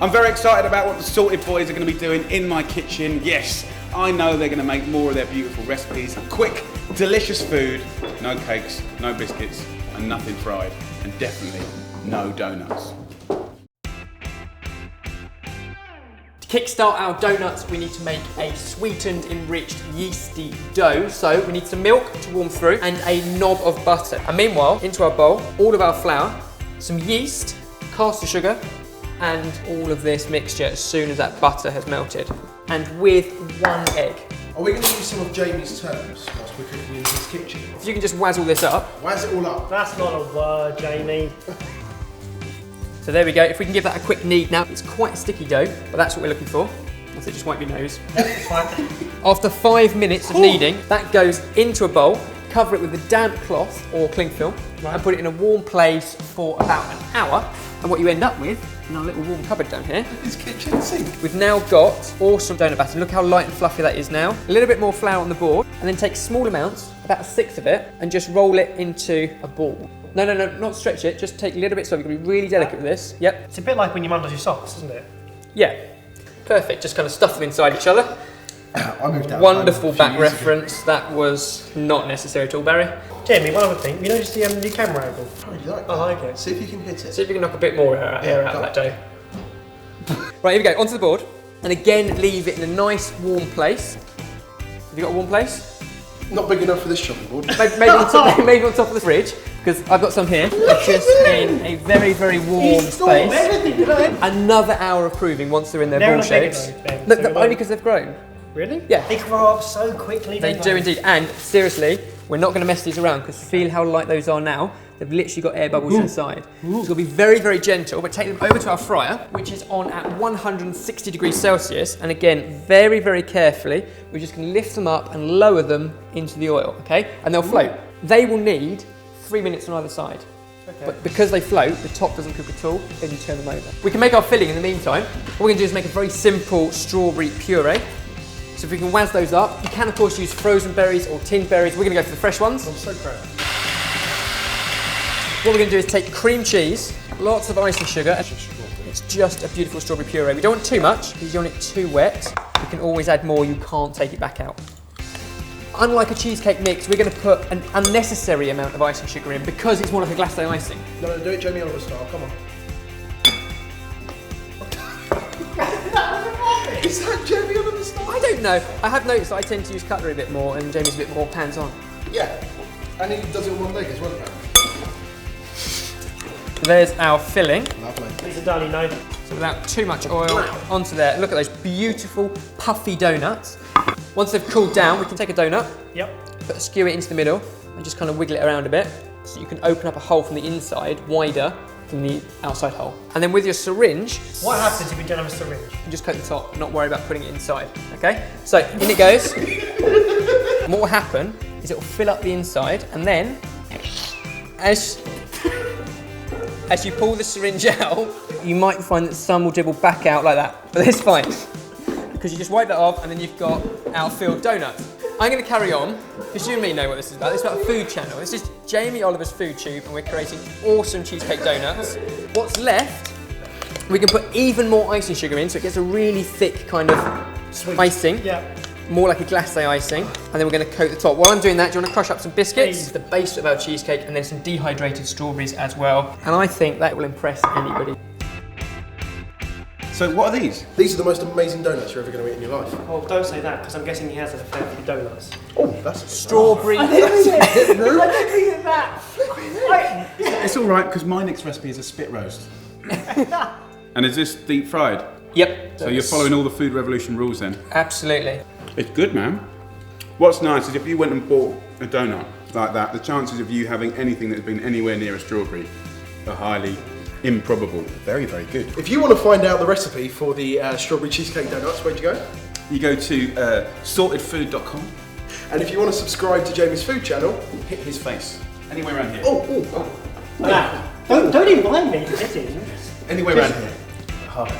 I'm very excited about what the Sorted Boys are going to be doing in my kitchen. Yes, I know they're going to make more of their beautiful recipes. Quick, delicious food, no cakes, no biscuits, and nothing fried, and definitely no donuts. To kickstart our donuts, we need to make a sweetened, enriched, yeasty dough. So we need some milk to warm through and a knob of butter. And meanwhile, into our bowl, all of our flour, some yeast, caster sugar, and all of this mixture as soon as that butter has melted. And with 1 egg. Are we going to use some of Jamie's terms whilst we're cooking in his kitchen? If you can just wazzle this up. Wazz it all up. That's not a word, Jamie. So there we go. If we can give that a quick knead now, it's quite a sticky dough, but that's what we're looking for. So just wipe your nose. After 5 minutes of kneading, that goes into a bowl. Cover it with a damp cloth or cling film, and put it in a warm place for about an hour. And what you end up with, in our little warm cupboard down here, His kitchen sink. we've now got awesome donut batter. Look how light and fluffy that is now. A little bit more flour on the board, and then take small amounts, about 6 of it, and just roll it into a ball. No, not stretch it, just take little bits of it. You've got to be really delicate with this. Yep. It's a bit like when your mum does your socks, isn't it? Yeah, perfect. Just kind of stuff them inside each other. I moved out. Wonderful back reference. That was not necessary at all, Barry. Jamie, one other thing. You noticed the new camera angle? Oh, you like that? I like it. See if you can hit it. See if you can knock a bit more air out of that dough. Right, here we go, onto the board. And again, leave it in a nice warm place. Have you got a warm place? Not big enough for this chopping board. Maybe on top of the fridge, because I've got some here. They're just in a very, very warm space. Another hour of proving once they're in their ball shapes. Look, only because they've grown. Really? Yeah. They grow up so quickly. They do indeed. And seriously, we're not going to mess these around because feel how light those are now. They've literally got air bubbles inside. So we'll be very, very gentle, but take them over to our fryer, which is on at 160 degrees Celsius. And again, very, very carefully, we're just going to lift them up and lower them into the oil, okay? And they'll float. They will need 3 minutes on either side. Okay. But because they float, the top doesn't cook at all, then you turn them over. We can make our filling in the meantime. What we're going to do is make a very simple strawberry puree. So if we can wazz those up, you can of course use frozen berries or tinned berries. We're going to go for the fresh ones. I'm so proud. What we're going to do is take cream cheese, lots of icing sugar. It's just a beautiful strawberry puree. We don't want too much because you don't want it too wet. You can always add more, you can't take it back out. Unlike a cheesecake mix, we're going to put an unnecessary amount of icing sugar in because it's more like a glacé icing. No, do it Jamie Oliver style, come on. Is that Jamie Oliver style? I don't know. I have noticed that I tend to use cutlery a bit more and Jamie's a bit more hands-on. Yeah, and he does it in one leg as well, apparently. There's our filling. Lovely. It's a darling no. So without too much oil, onto there. Look at those beautiful, puffy donuts. Once they've cooled down, we can take a donut, skew it into the middle, and just kind of wiggle it around a bit. So you can open up a hole from the inside, wider than the outside hole. And then with your syringe... What happens if you don't have a syringe? You can just cut the top, not worry about putting it inside, okay? So, in it goes. And what will happen is it will fill up the inside, and then, as you pull the syringe out, you might find that some will dribble back out like that, but that's fine. Because you just wipe that off and then you've got our filled donut. I'm going to carry on, because you and me know what this is about. This is about a food channel. This is Jamie Oliver's FOODTUBE and we're creating awesome cheesecake donuts. What's left, we can put even more icing sugar in so it gets a really thick kind of icing. Yeah. More like a glacé icing, and then we're going to coat the top. While I'm doing that, do you want to crush up some biscuits? This is the base of our cheesecake, and then some dehydrated strawberries as well. And I think that will impress anybody. So what are these? These are the most amazing donuts you're ever going to eat in your life. Oh, don't say that, because I'm guessing he has a fair few donuts. Oh, that's strawberry. It's all right, because my next recipe is a spit roast. And is this deep fried? Yep. So you're following all the Food Revolution rules then? Absolutely. It's good, man. What's nice is if you went and bought a donut like that, the chances of you having anything that's been anywhere near a strawberry are highly improbable. Very, very good. If you want to find out the recipe for the strawberry cheesecake donuts, where'd you go? You go to sortedfood.com. And if you want to subscribe to Jamie's food channel, hit his face. Anywhere around here. Oh. Don't invite me to get in. Anywhere around here. Hard.